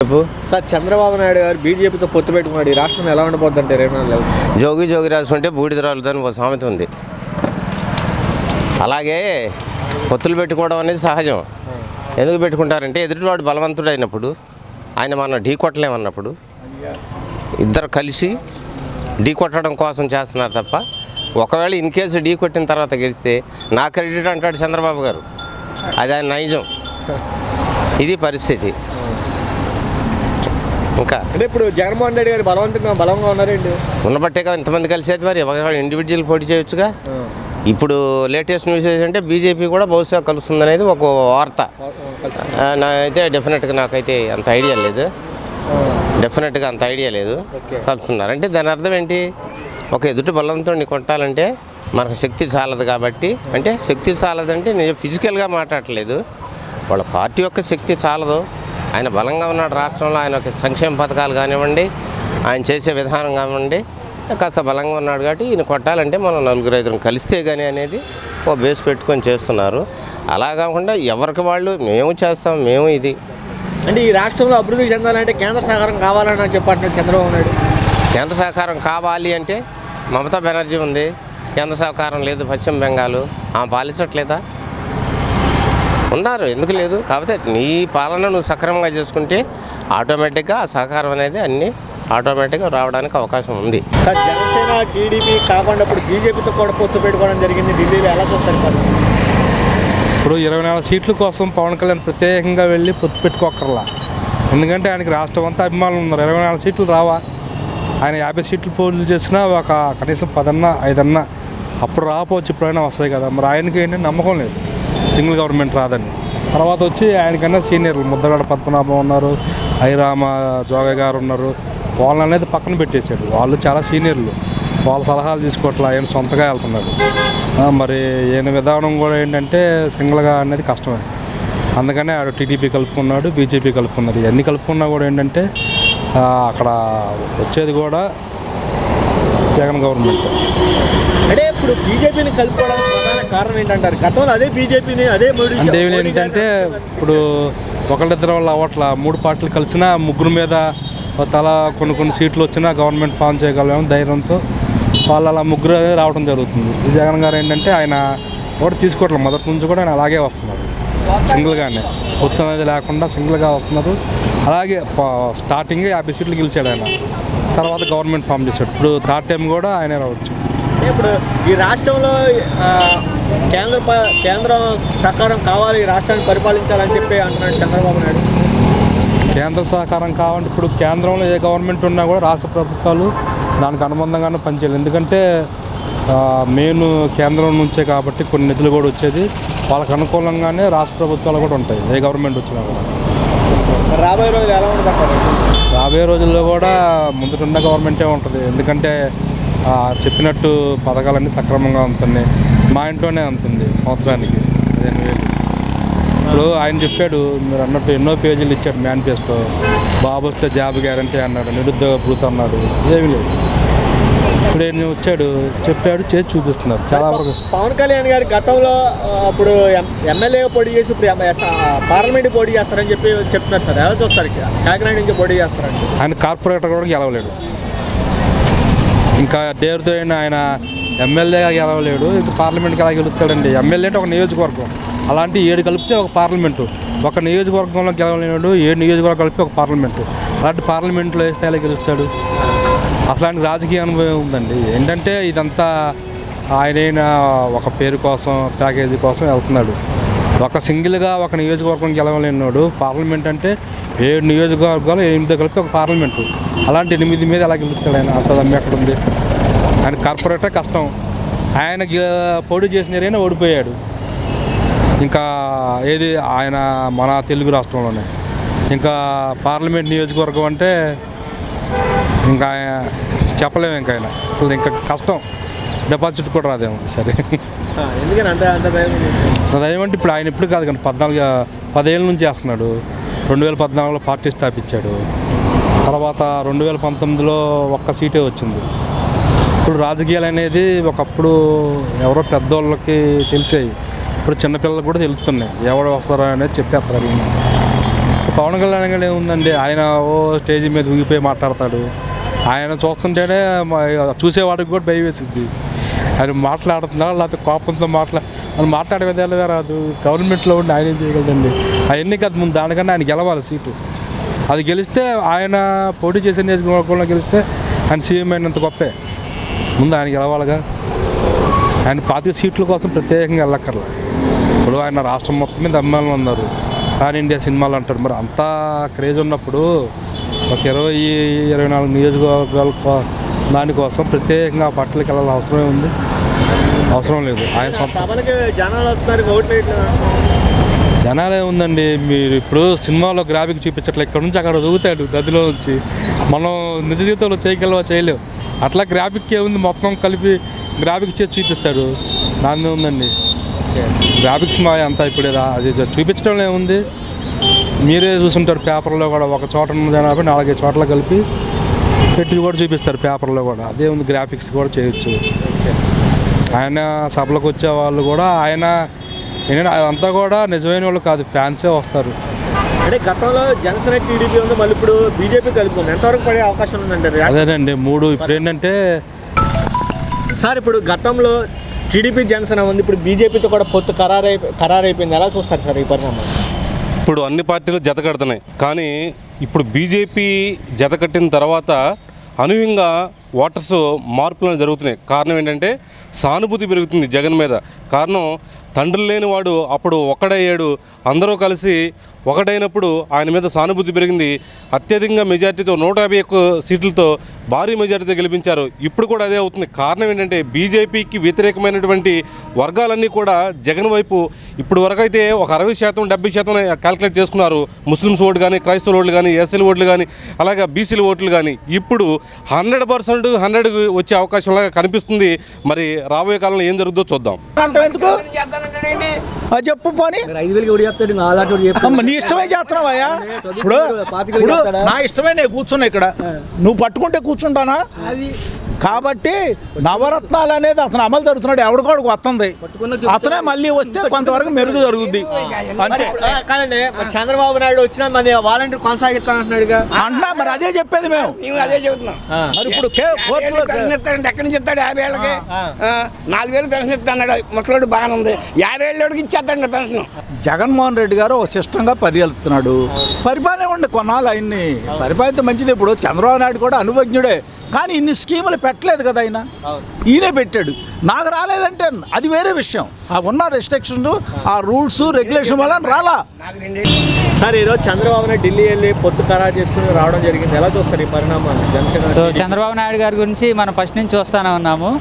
Sir Chandrababu Naidu గారు బీజేపీతో పొత్తు పెట్టుకున్నాడు. ఈ రాష్ట్రం ఎలా ఉండబోద్ది అంటే జోగి జోగి రాసుకుంటే బూడిద రాలుదని ఒక సామెత ఉంది. అలాగే పొత్తులు పెట్టుకోవడం అనేది సహజం. ఎందుకు పెట్టుకుంటారంటే ఎదుటివాడు బలవంతుడు అయినప్పుడు, ఆయన మనం ఢీ కొట్టలేమన్నప్పుడు ఇద్దరు కలిసి ఢీ కొట్టడం కోసం చేస్తున్నారు తప్ప, ఒకవేళ ఇన్ కేసు ఢీ కొట్టిన తర్వాత గెలిస్తే నా క్రెడిట్ అంటాడు చంద్రబాబు గారు. అది ఆయన నైజం. ఇది పరిస్థితి. ఇంకా అంటే ఇప్పుడు జగన్మోహన్ రెడ్డి గారు బలంగా ఉన్నారండి. ఉన్నబట్టేగా ఇంతమంది కలిసేది. మరి ఇండివిజువల్ పోటీ చేయొచ్చుగా. ఇప్పుడు లేటెస్ట్ న్యూస్ ఏంటంటే బీజేపీ కూడా బహుశా కలుస్తుంది అనేది ఒక వార్త. అయితే డెఫినెట్గా నాకైతే అంత ఐడియా లేదు. కలుస్తున్నారు అంటే దాని అర్థం ఏంటి? ఒక ఎదుటి బలంతో కొట్టాలంటే మనకు శక్తి చాలదు కాబట్టి, అంటే శక్తి చాలదంటే నేను ఫిజికల్గా మాట్లాడట్లేదు, వాళ్ళ పార్టీ యొక్క శక్తి చాలదు. ఆయన బలంగా ఉన్నాడు రాష్ట్రంలో. ఆయన ఒక సంక్షేమ పథకాలు కానివ్వండి, ఆయన చేసే విధానం కానివ్వండి, కాస్త బలంగా ఉన్నాడు కాబట్టి ఈయన కొట్టాలంటే మనం 4-5 కలిస్తే కానీ అనేది ఓ బేస్ పెట్టుకొని చేస్తున్నారు. అలా కాకుండా ఎవరికి వాళ్ళు మేము చేస్తాం, మేము ఇది. అంటే ఈ రాష్ట్రంలో అభివృద్ధి చెందాలంటే కేంద్ర సహకారం కావాలని చెప్పంటున్నాడు చంద్రబాబు నాయుడు. కేంద్ర సహకారం కావాలి అంటే మమతా బెనర్జీ ఉంది, కేంద్ర సహకారం లేదు. పశ్చిమ బెంగాల్ ఆమె పాలించట్లేదా? ఉన్నారు, ఎందుకు లేదు? కాకపోతే నీ పాలన నువ్వు సక్రమంగా చేసుకుంటే ఆటోమేటిక్గా ఆ సహకారం అనేది అన్నీ ఆటోమేటిక్గా రావడానికి అవకాశం ఉంది. సార్ జనసేన టీడీపీ కాకుండా ఇప్పుడు బీజేపీతో కూడా పొత్తు పెట్టుకోవడం జరిగింది. ఢిల్లీలో ఎలా చూస్తారు సార్? ఇప్పుడు 24 సీట్ల కోసం పవన్ కళ్యాణ్ ప్రత్యేకంగా వెళ్ళి పొత్తు పెట్టుకోకర్లా. ఎందుకంటే ఆయనకి రాష్ట్రం అంతా అభిమానులు ఉన్నారు. 24 సీట్లు రావా? ఆయన 50 సీట్లు పోటీ చేసినా ఒక కనీసం 10-5 అప్పుడు రాకపోవచ్చు, ఇప్పుడైనా వస్తాయి కదా. మరి ఆయనకి ఏంటంటే నమ్మకం లేదు సింగిల్ గవర్నమెంట్ రాదని. తర్వాత వచ్చి ఆయనకన్నా సీనియర్లు ముద్దగడ పద్మనాభం ఉన్నారు, ఐరామ జోగ గారు ఉన్నారు. వాళ్ళని అనేది పక్కన పెట్టేశాడు. వాళ్ళు చాలా సీనియర్లు, వాళ్ళ సలహాలు తీసుకోవట్లా, ఆయన సొంతగా వెళ్తున్నాడు. మరి ఈయన విధానం కూడా ఏంటంటే సింగిల్గా అనేది కష్టమే. అందుకనే ఆడు టీడీపీ కలుపుకున్నాడు, బీజేపీ కలుపుకున్నారు. ఇవన్నీ కలుపుకున్నా కూడా ఏంటంటే అక్కడ వచ్చేది కూడా జగన్ గవర్నమెంట్. అంటే ఇప్పుడు బీజేపీని కలుపుకోవడానికి ప్రధాన కారణం ఏంటంటారు? గతంలో అదే బీజేపీని అదే అంటే ఏంటంటే ఇప్పుడు ఒకళ్ళిద్దరు వాళ్ళు అవ్వట్ల, 3 పార్టీలు కలిసినా ముగ్గురు మీద తల కొన్ని సీట్లు వచ్చినా గవర్నమెంట్ ఫామ్ చేయగలమేమో ధైర్యంతో వాళ్ళు అలా ముగ్గురు రావడం జరుగుతుంది. ఈ జగన్ గారు ఏంటంటే ఆయన కూడా తీసుకోవట్లేదు, మొదటి నుంచి కూడా ఆయన అలాగే వస్తున్నారు, సింగిల్గానే, పొత్తు అనేది లేకుండా సింగిల్గా వస్తున్నారు. అలాగే స్టార్టింగే 50 సీట్లు గెలిచాడు ఆయన, తర్వాత గవర్నమెంట్ ఫామ్ చేశాడు. ఇప్పుడు థర్డ్ టైం కూడా ఆయనే రావచ్చు. ఇప్పుడు ఈ రాష్ట్రంలో కేంద్రం సహకారం కావాలి, ఈ రాష్ట్రాన్ని పరిపాలించాలని చెప్పి అంటున్నాడు చంద్రబాబు నాయుడు. కేంద్ర సహకారం కావాలంటే ఇప్పుడు కేంద్రంలో ఏ గవర్నమెంట్ ఉన్నా కూడా రాష్ట్ర ప్రభుత్వాలు దానికి అనుబంధంగానే పనిచేయాలి. ఎందుకంటే మెయిన్ కేంద్రం నుంచే కాబట్టి కొన్ని నిధులు కూడా వచ్చేది వాళ్ళకి అనుకూలంగానే రాష్ట్ర ప్రభుత్వాలు కూడా ఉంటాయి, ఏ గవర్నమెంట్ వచ్చినా కూడా. రాబోయే రోజులు ఎలా ఉంటుంది? రాబోయే రోజుల్లో కూడా ముందుకున్న గవర్నమెంటే ఉంటుంది. ఎందుకంటే చెప్పినట్టు పథకాలన్నీ సక్రమంగా అందుతున్నాయి. మా ఇంట్లోనే అందుతుంది సంవత్సరానికి 15,000. ఇప్పుడు ఆయన చెప్పాడు, మీరు అన్నట్టు ఎన్నో పేజీలు ఇచ్చాడు మేనిఫెస్టో. బాబు వస్తే జాబ్ గ్యారంటీ అన్నాడు, నిరుద్యోగ భృతి అన్నాడు, ఏమీ లేదు. ఇప్పుడు ఆయన వచ్చాడు, చెప్పాడు, చేసి చూపిస్తున్నారు చాలా వరకు. పవన్ కళ్యాణ్ గారు గతంలో అప్పుడు ఎమ్మెల్యేగా పోటీ చేసి ఇప్పుడు పార్లమెంట్ పోటీ చేస్తారని చెప్పి చెప్తున్నారు సార్. ఎలా చూస్తారు? కాకినాడ నుంచి పోటీ చేస్తారండి. ఆయన కార్పొరేటర్ కూడా గెలవలేడు, ఇంకా డేరుతో ఆయన ఎమ్మెల్యేగా గెలవలేడు, ఇంకా పార్లమెంట్కి ఎలా గెలుస్తాడండి? ఎమ్మెల్యే అంటే ఒక నియోజకవర్గం, అలాంటి 7 కలిపితే ఒక పార్లమెంటు. ఒక నియోజకవర్గంలో గెలవలేడు, 7 నియోజకవర్గాలు కలిపి ఒక పార్లమెంటు. అలాంటి పార్లమెంట్లో వేస్తే ఎలా గెలుస్తాడు? అసలాంటి రాజకీయ అనుభవం ఉందండి. ఏంటంటే ఇదంతా ఆయన ఒక పేరు కోసం, ప్యాకేజీ కోసం వెళ్తున్నాడు. ఒక సింగిల్గా ఒక నియోజకవర్గం గెలవలేనాడు. పార్లమెంట్ అంటే 7 నియోజకవర్గాలు 8 కలిపితే ఒక పార్లమెంటు. అలాంటి 8 మీద ఎలా గెలుస్తాడు ఆయన? అంత దమ్మి ఎక్కడ ఉంది? ఆయన కార్పొరేటర్ కష్టం. ఆయన పోటీ చేసిన ఓడిపోయాడు. ఇంకా ఏది ఆయన మన తెలుగు రాష్ట్రంలోనే. ఇంకా పార్లమెంట్ నియోజకవర్గం అంటే ఇంకా చెప్పలేము. ఇంకా ఆయన అసలు ఇంకా కష్టం, డిపాజిట్ కూడా రాదేమో. సరే, ఎందుకని అంత దయం అంటే ఇప్పుడు ఆయన ఎప్పుడు కాదు కానీ 10 ఏళ్ళ నుంచి చేస్తున్నాడు. 2014లో పార్టీ స్థాపించాడు. తర్వాత 2019లో ఒక్క సీటే వచ్చింది. ఇప్పుడు రాజకీయాలు అనేది ఒకప్పుడు ఎవరో పెద్దోళ్ళకి తెలిసాయి, ఇప్పుడు చిన్నపిల్లలకు కూడా తెలుస్తున్నాయి. ఎవరు వస్తారో అనేది చెప్పేస్తారు. పవన్ కళ్యాణ్ గారు ఏముందండి, ఆయన ఓ స్టేజ్ మీద ఊగిపోయి మాట్లాడతాడు. ఆయన చూస్తుంటేనే చూసేవాడికి కూడా భయం వేసింది. ఆయన మాట్లాడుతున్నాడు లేకపోతే కోపంతో మనం మాట్లాడే విధాలుగా రాదు. గవర్నమెంట్లో ఉండి ఆయన ఏం చేయగలదండి. అవన్నీ కదా ముందు దానికన్నా ఆయన గెలవాలి సీటు. అది గెలిస్తే ఆయన పోటీ చేసే నియోజకవర్గంలో గెలిస్తే ఆయన సీఎం అయినంత గొప్పే. ముందు ఆయన గెలవాలిగా. ఆయన 25 సీట్ల కోసం ప్రత్యేకంగా వెళ్ళక్కర్లా. ఇప్పుడు ఆయన రాష్ట్రం మొత్తం మీద అమ్మాయిలు ఉన్నారు. పాన్ ఇండియా సినిమాలు అంటారు. మరి అంతా క్రేజ్ ఉన్నప్పుడు ఒక 24 నియోజకవర్గాల దానికోసం ప్రత్యేకంగా పట్టణకి వెళ్ళాలి అవసరమే ఉంది? అవసరం లేదు. ఆయన సొంత జనాలే ఉందండి. మీరు ఇప్పుడు సినిమాలో గ్రాఫిక్ చూపించట్లే, ఇక్కడ నుంచి అక్కడ దూగుతాడు గదిలో నుంచి. మనం నిజ జీవితంలో చేయలేము. అట్లా గ్రాఫిక్ ఏముంది, మొత్తం కలిపి గ్రాఫిక్ చేసి చూపిస్తాడు. దాన్ని ఉందండి గ్రాఫిక్స్ మా అంతా ఇప్పుడు అది చూపించడం ఏముంది. మీరే చూసుంటారు పేపర్లో కూడా, ఒక చోట ఉన్న జనాభా 4-5 చోట్ల కలిపి పెట్టి కూడా చూపిస్తారు పేపర్లో కూడా. అదే ఉంది, గ్రాఫిక్స్ కూడా చేయొచ్చు. ఆయన సభలకు వచ్చే వాళ్ళు కూడా అదంతా కూడా నిజమైన వాళ్ళు కాదు, ఫ్యాన్సే వస్తారు. అంటే గతంలో జనసేన టీడీపీ ఉంది, మళ్ళీ ఇప్పుడు బీజేపీ కలుపుకుంది. ఎంతవరకు పడే అవకాశం ఉందంటారు? అదేనండి ఇప్పుడు ఏంటంటే సార్, ఇప్పుడు గతంలో టీడీపీ జనసేన ఉంది, ఇప్పుడు బీజేపీతో కూడా పొత్తు ఖరారైపోయింది. ఎలా చూస్తారు సార్ ఈ పరిణామం? ఇప్పుడు అన్ని పార్టీలు జత కడుతున్నాయి, కానీ ఇప్పుడు బీజేపీ జత కట్టిన తర్వాత అనూహ్యంగా ఓటర్స్ మార్పులు జరుగుతున్నాయి. కారణం ఏంటంటే సానుభూతి పెరుగుతుంది జగన్ మీద. కారణం తండ్రి లేనివాడు అప్పుడు ఒక్కడయ్యాడు, అందరూ కలిసి ఒకటైనప్పుడు ఆయన మీద సానుభూతి పెరిగింది. అత్యధికంగా మెజార్టీతో 151 సీట్లతో భారీ మెజార్టీతో గెలిపించారు. ఇప్పుడు కూడా అదే అవుతుంది. కారణం ఏంటంటే బీజేపీకి వ్యతిరేకమైనటువంటి వర్గాలన్నీ కూడా జగన్ వైపు ఇప్పుడు వరకు అయితే ఒక 60%, 70% క్యాల్కులేట్ చేసుకున్నారు. ముస్లిమ్స్ ఓట్లు కానీ, క్రైస్తవుల ఓట్లు కానీ, ఎస్సీల ఓట్లు కానీ, అలాగే బీసీల ఓట్లు కానీ. ఇప్పుడు 100% 100 వచ్చే అవకాశంలాగా కనిపిస్తుంది. మరి రాబోయే కాలంలో ఏం జరుగుతుందో చూద్దాం. చెప్పు పోనీ, నీ ఇష్టమే చేస్తున్నావయ్యా. ఇప్పుడు నా ఇష్టమే, నేను కూర్చున్నా ఇక్కడ, నువ్వు పట్టుకుంటే కూర్చుంటానా? కాబట్టి నవరత్నాలు అనేది అతను అమలు జరుగుతున్నాడు. ఎవరికోడికి వస్తుంది, అతనే మళ్ళీ వస్తే కొంతవరకు మెరుగు జరుగుద్ది అంతే. చంద్రబాబు నాయుడు వచ్చినా మన వాలంటీర్ కొనసాగిస్తానంటున్నాడుగా అంటున్నా. మరి అదే చెప్పేది మేము అదే చెబుతున్నాం. మరి ఇప్పుడు ఎక్కడి నుంచి ఇస్తాడు? 50 ఏళ్ళకి 4,000 పెన్షన్ ఇస్తాడు. ముసలోడు బాగానే ఉంది, 50 ఏళ్ళకి ఇచ్చేస్తాడు పెన్షన్. జగన్మోహన్ రెడ్డి గారు ఒక సిస్టంగా పరిపాలిస్తున్నాడు. పరిపాలన ఇవ్వండి కొన్నాళ్ళు ఆయన్ని, పరిపాలన మంచిది. ఇప్పుడు చంద్రబాబు నాయుడు కూడా అనుభజ్ఞుడే, కానీ ఇన్ని స్కీములు పెట్టలేదు కదా ఆయన, ఈయనే పెట్టాడు. నాకు రాలేదంటే అది వేరే విషయం. ఆ ఉన్న రెస్ట్రిక్షన్స్, ఆ రూల్స్ రెగ్యులేషన్ వల్ల రాలా. సార్, ఈరోజు చంద్రబాబు నాయుడు ఢిల్లీ వెళ్ళి పొత్తు ఖరారు చేసుకుని రావడం జరిగింది. ఎలా చూస్తారు ఈ పరిణామాన్ని? సో చంద్రబాబు నాయుడు గారి గురించి మనం ఫస్ట్ నుంచి చూస్తూనే ఉన్నాము.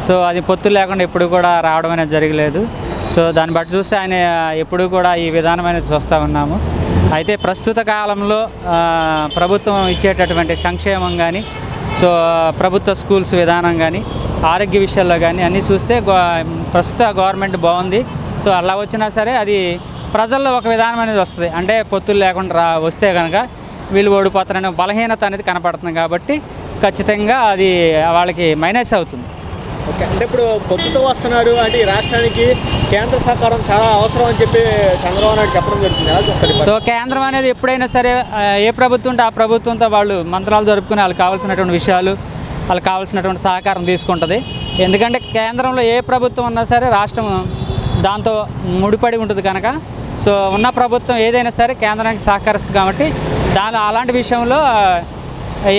సో అది పొత్తు లేకుండా ఎప్పుడు కూడా రావడం అనేది జరగలేదు. సో దాన్ని బట్టి చూస్తే ఆయన ఎప్పుడు కూడా ఈ విధానం అనేది చూస్తూ ఉన్నాము. అయితే ప్రస్తుత కాలంలో ప్రభుత్వం ఇచ్చేటటువంటి సంక్షేమం కానీ, సో ప్రభుత్వ స్కూల్స్ విధానం కానీ, ఆరోగ్య విషయాల్లో కానీ అన్నీ చూస్తే ప్రస్తుత గవర్నమెంట్ బాగుంది. సో అలా వచ్చినా సరే అది ప్రజల్లో ఒక విధానం అనేది వస్తుంది. అంటే పొత్తులు లేకుండా వస్తే కనుక వీళ్ళు ఓడిపోతారనే బలహీనత అనేది కనపడుతుంది. కాబట్టి ఖచ్చితంగా అది వాళ్ళకి మైనస్ అవుతుంది. ఓకే, అంటే ఇప్పుడు పొత్తుతో వస్తున్నారు అంటే ఈ రాష్ట్రానికి కేంద్ర సహకారం చాలా అవసరం అని చెప్పి చంద్రబాబు నాయుడు చెప్పడం జరుగుతుంది. ఎలా చూస్తారు? సో కేంద్రం అనేది ఎప్పుడైనా సరే ఏ ప్రభుత్వం ఉంటే ఆ ప్రభుత్వంతో వాళ్ళు మంత్రాలు జరుపుకుని వాళ్ళకి కావాల్సినటువంటి విషయాలు, వాళ్ళకి కావాల్సినటువంటి సహకారం తీసుకుంటుంది. ఎందుకంటే కేంద్రంలో ఏ ప్రభుత్వం ఉన్నా సరే రాష్ట్రం దాంతో ముడిపడి ఉంటుంది కనుక, సో ఉన్న ప్రభుత్వం ఏదైనా సరే కేంద్రానికి సహకరిస్తుంది. కాబట్టి అలాంటి విషయంలో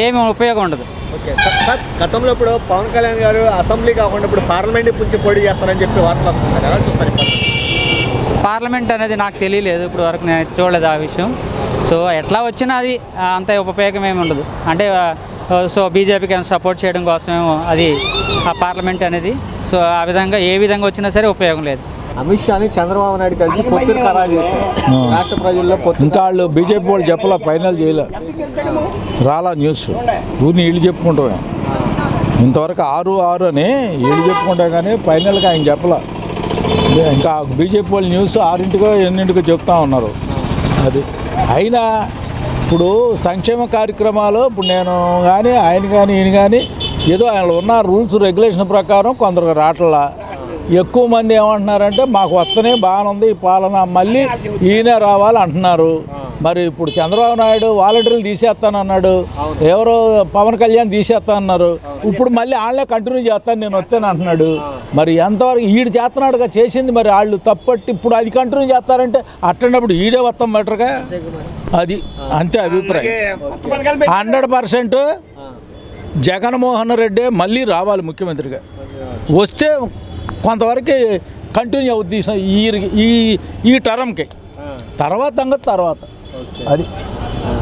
ఏమీ ఉపయోగం ఉండదు. ఓకే సార్, గతంలో ఇప్పుడు పవన్ కళ్యాణ్ గారు అసెంబ్లీ కాకుండా ఇప్పుడు పార్లమెంట్ నుంచి పోటీ చేస్తారని చెప్పి వార్తలు వస్తున్నారు. ఎలా చూస్తారు? పార్లమెంట్ అనేది నాకు తెలియలేదు, ఇప్పుడు వరకు నేను చూడలేదు ఆ విషయం. సో ఎట్లా వచ్చినా అది అంత ఉపయోగం ఏమి ఉండదు. అంటే సో బీజేపీకి సపోర్ట్ చేయడం కోసమేమో అది ఆ పార్లమెంట్ అనేది. సో ఆ విధంగా ఏ విధంగా వచ్చినా సరే ఉపయోగం లేదు. అమిత్ షాని చంద్రబాబు నాయుడు కలిసి పొత్తులు ఖరారు చేశారు. రాష్ట్ర ప్రజల్లో పొత్తు ఇంకా వాళ్ళు బీజేపీ వాళ్ళు చెప్పలా, ఫైనల్ చేయలే, రాలా న్యూస్. ఊరిని వీళ్ళు చెప్పుకుంటామే ఇంతవరకు 6 అని వీళ్ళు చెప్పుకుంటా, కానీ ఫైనల్గా ఆయన చెప్పలా. ఇంకా బీజేపీ వాళ్ళు న్యూస్ 6 8 చెప్తా ఉన్నారు. అది అయినా ఇప్పుడు సంక్షేమ కార్యక్రమాలు ఇప్పుడు నేను కానీ ఆయన కానీ ఈయన కానీ ఏదో ఆయన ఉన్న రూల్స్ రెగ్యులేషన్ ప్రకారం కొందరు రావట్లా. ఎక్కువ మంది ఏమంటున్నారంటే మాకు వస్తేనే బాగానే ఉంది ఈ పాలన, మళ్ళీ ఈయనే రావాలి అంటున్నారు. మరి ఇప్పుడు చంద్రబాబు నాయుడు వాలంటీర్లు తీసేస్తానన్నాడు, ఎవరో పవన్ కళ్యాణ్ తీసేస్తానన్నారు, ఇప్పుడు మళ్ళీ వాళ్ళే కంటిన్యూ చేస్తాను నేను వస్తాను అంటున్నాడు. మరి ఎంతవరకు ఈడు చేస్తున్నాడుగా చేసింది, మరి వాళ్ళు తప్పట్టి ఇప్పుడు అది కంటిన్యూ చేస్తారంటే అట్టనప్పుడు ఈడే వస్తాం బెటర్గా, అది అంతే అభిప్రాయం. 100% జగన్మోహన్ రెడ్డి మళ్ళీ రావాలి ముఖ్యమంత్రిగా, వస్తే కొంతవరకు కంటిన్యూ అవుద్ది ఈ టర్మ్కి, తర్వాత సంగతి తర్వాత అది.